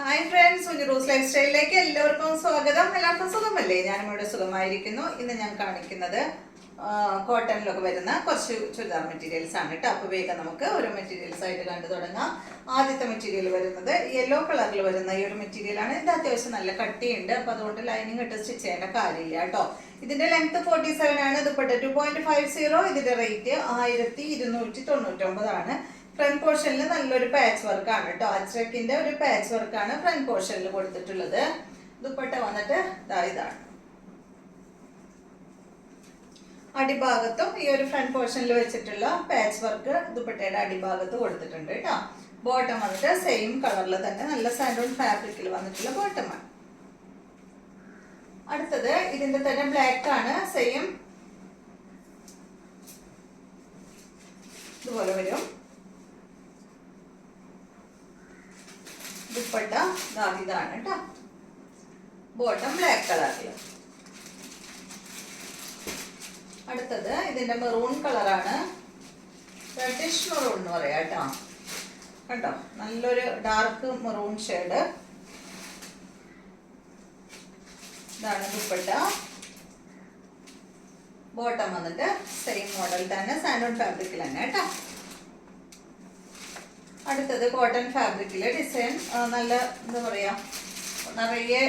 Hi friends, ഉഞ്ഞിറൂസ് life സ്റ്റൈലിലേക്ക് എല്ലാവർക്കും സ്വാഗതം. എല്ലാവർക്കും സുഖമല്ലേ? ഞാനും ഇവിടെ സുഖമായിരിക്കുന്നു. ഇന്ന് ഞാൻ കാണിക്കുന്നത് കോട്ടണിലൊക്കെ വരുന്ന കുറച്ച് ചുരിദാർ മെറ്റീരിയൽസ് ആണ് കേട്ടോ. അപ്പോൾ വേഗം നമുക്ക് ഓരോ മെറ്റീരിയൽസ് ആയിട്ട് കണ്ടു തുടങ്ങാം. ആദ്യത്തെ മെറ്റീരിയൽ വരുന്നത് യെല്ലോ കളറിൽ വരുന്ന ഈ ഒരു മെറ്റീരിയലാണ്. ഇത് അത്യാവശ്യം നല്ല കട്ടിയുണ്ട്, അപ്പോൾ അതുകൊണ്ട് ലൈനിങ് ഇട്ട് സ്റ്റിച്ച് ചെയ്യേണ്ട കാര്യമില്ല കേട്ടോ. ഇതിന്റെ ലെങ്ത് 47 ആണ്. ദുപ്പട്ട 2.50. ഇതിന്റെ റേറ്റ് 1299 ആണ്. ഫ്രണ്ട് പോർഷനിൽ നല്ലൊരു പാച്ച് വർക്ക് ആണ് കേട്ടോ. അജ്രക്കിന്റെ ഒരു പാച്ച് വർക്ക് ആണ് ഫ്രണ്ട് പോർഷനിൽ കൊടുത്തിട്ടുള്ളത്. ദുപ്പട്ട വന്നിട്ട് ഇതാണ്. അടിഭാഗത്തും ഈ ഒരു ഫ്രണ്ട് പോർഷനിൽ വെച്ചിട്ടുള്ള പാച്ച് വർക്ക് ദുപ്പട്ടയുടെ അടിഭാഗത്ത് കൊടുത്തിട്ടുണ്ട് കേട്ടോ. ബോട്ടം വന്നിട്ട് സെയിം കളറിൽ തന്നെ നല്ല സാൻഡോൺ ഫാബ്രിക്കിൽ വന്നിട്ടുള്ള ബോട്ടമാണ്. അടുത്തത് ഇതിന്റെ തന്നെ ബ്ലാക്ക് ആണ്. സെയിം ഇതുപോലെ വരും. ദുപ്പട്ട ഇതാണ് കേട്ടോ. ബോട്ടം ബ്ലാക്ക് കളറിൽ. അടുത്തത് ഇതിന്റെ മെറൂൺ കളറാണ്. റെഡിഷ് മെറൂൺ എന്ന് പറയാം കേട്ടോ. കണ്ടോ, നല്ലൊരു ഡാർക്ക് മെറൂൺ ഷെയ്ഡ്. ഇതാണ് ദുപ്പട്ട. ബോട്ടം വന്നിട്ട് സെയിം മോഡൽ തന്നെ സാൻഡോൺ ഫാബ്രിക്കിൽ തന്നെ കേട്ടോ. അടുത്തത് കോട്ടൺ ഫാബ്രിക്കിലെ ഡിസൈൻ നല്ല എന്താ പറയാ, നിറയെ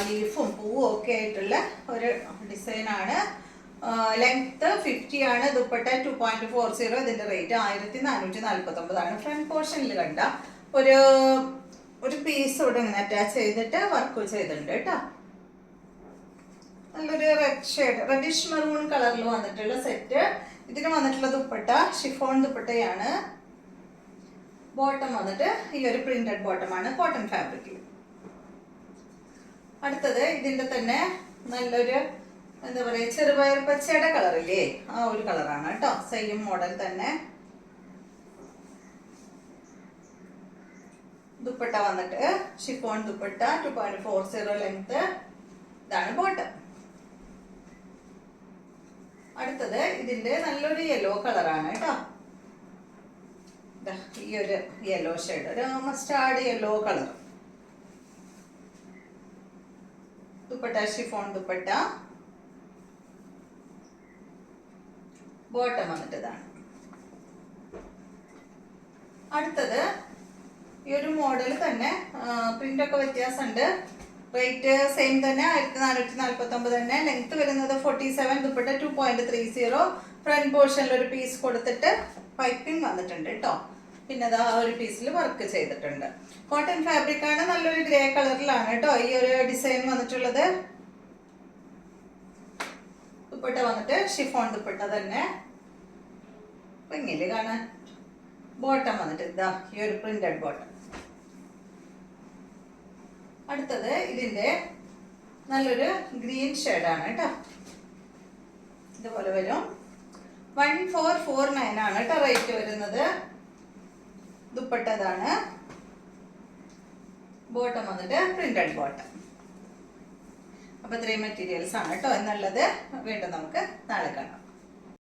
ലീഫും പൂവും ഒക്കെ ആയിട്ടുള്ള ഒരു ഡിസൈനാണ്. ലെങ്ത് 50 ആണ്. ദുപ്പട്ട 2.40. ഇതിന്റെ റേറ്റ് 1449 ആണ്. ഫ്രണ്ട് പോർഷനിൽ കണ്ട ഒരു പീസ് ഇവിടെ ഇങ്ങനെ അറ്റാച്ച് ചെയ്തിട്ട് വർക്ക് ചെയ്തിട്ടുണ്ട് കേട്ടോ. നല്ലൊരു റെഡ് ഷെയ്ഡ്, റെഡിഷ് മെറൂൺ കളറിൽ വന്നിട്ടുള്ള സെറ്റ്. ഇതിന് വന്നിട്ടുള്ള ദുപ്പട്ട ഷിഫോൺ ദുപ്പട്ടയാണ്. ബോട്ടം വന്നിട്ട് ഈ ഒരു പ്രിന്റഡ് ബോട്ടമാണ് കോട്ടൺ ഫാബ്രിക്കിൽ. അടുത്തത് ഇതിന്റെ തന്നെ നല്ലൊരു എന്താ പറയാ, ചെറുപയർ പച്ചയുടെ കളറില്ലേ, ആ ഒരു കളറാണ് കേട്ടോ. സെയിം മോഡൽ തന്നെ. ദുപ്പട്ട വന്നിട്ട് ഷിഫോൺ ദുപ്പട്ട 2.40 ലെങ്ത്. ഇതാണ് ബോട്ടം. അടുത്തത് ഇതിന്റെ നല്ലൊരു യെല്ലോ കളറാണ് കേട്ടോ. ഈ ഒരു യെല്ലോ ഷെയ്ഡ്, ഒരു mustard yellow colour. Dupatta chiffon dupatta. Bottom വന്നിട്ട് ഇതാണ്. അടുത്തത് ഈ ഒരു മോഡൽ തന്നെ, പ്രിന്റ് ഒക്കെ വ്യത്യാസമുണ്ട്. റേറ്റ് സെയിം തന്നെ 1449 തന്നെ. ലെങ്ത് വരുന്നത് 47. ദുപ്പട്ട 2.30. ഫ്രണ്ട് പോർഷനിൽ ഒരു പീസ് കൊടുത്തിട്ട് പൈപ്പിംഗ് വന്നിട്ടുണ്ട് കേട്ടോ. പിന്നെ അതാ ഒരു പീസിൽ വർക്ക് ചെയ്തിട്ടുണ്ട്. കോട്ടൺ ഫാബ്രിക് ആണ്. നല്ലൊരു ഗ്രേ കളറിലാണ് കേട്ടോ ഈ ഒരു ഡിസൈൻ വന്നിട്ടുള്ളത്. ദുപ്പട്ട വന്നിട്ട് ഷിഫോൺ ദുപ്പട്ട തന്നെ. ഭംഗിയില് കാണാൻ. ബോട്ടം വന്നിട്ട് ഇതാ ഈ ഒരു പ്രിന്റഡ് ബോട്ടം. അടുത്തത് ഇതിന്റെ നല്ലൊരു ഗ്രീൻ ഷെയ്ഡാണ് കേട്ടോ. ഇതുപോലെ വരും. 1449 ആണ് കേട്ടോ റേറ്റ് വരുന്നത്. ദുപ്പട്ട ഇതാണ്. ബോട്ടം വന്നിട്ട് പ്രിന്റഡ് ബോട്ടം. അപ്പൊ ഇത്രയും മെറ്റീരിയൽസ് ആണ് കേട്ടോ എന്നുള്ളത്. വീണ്ടും നമുക്ക് നാളെ കാണാം.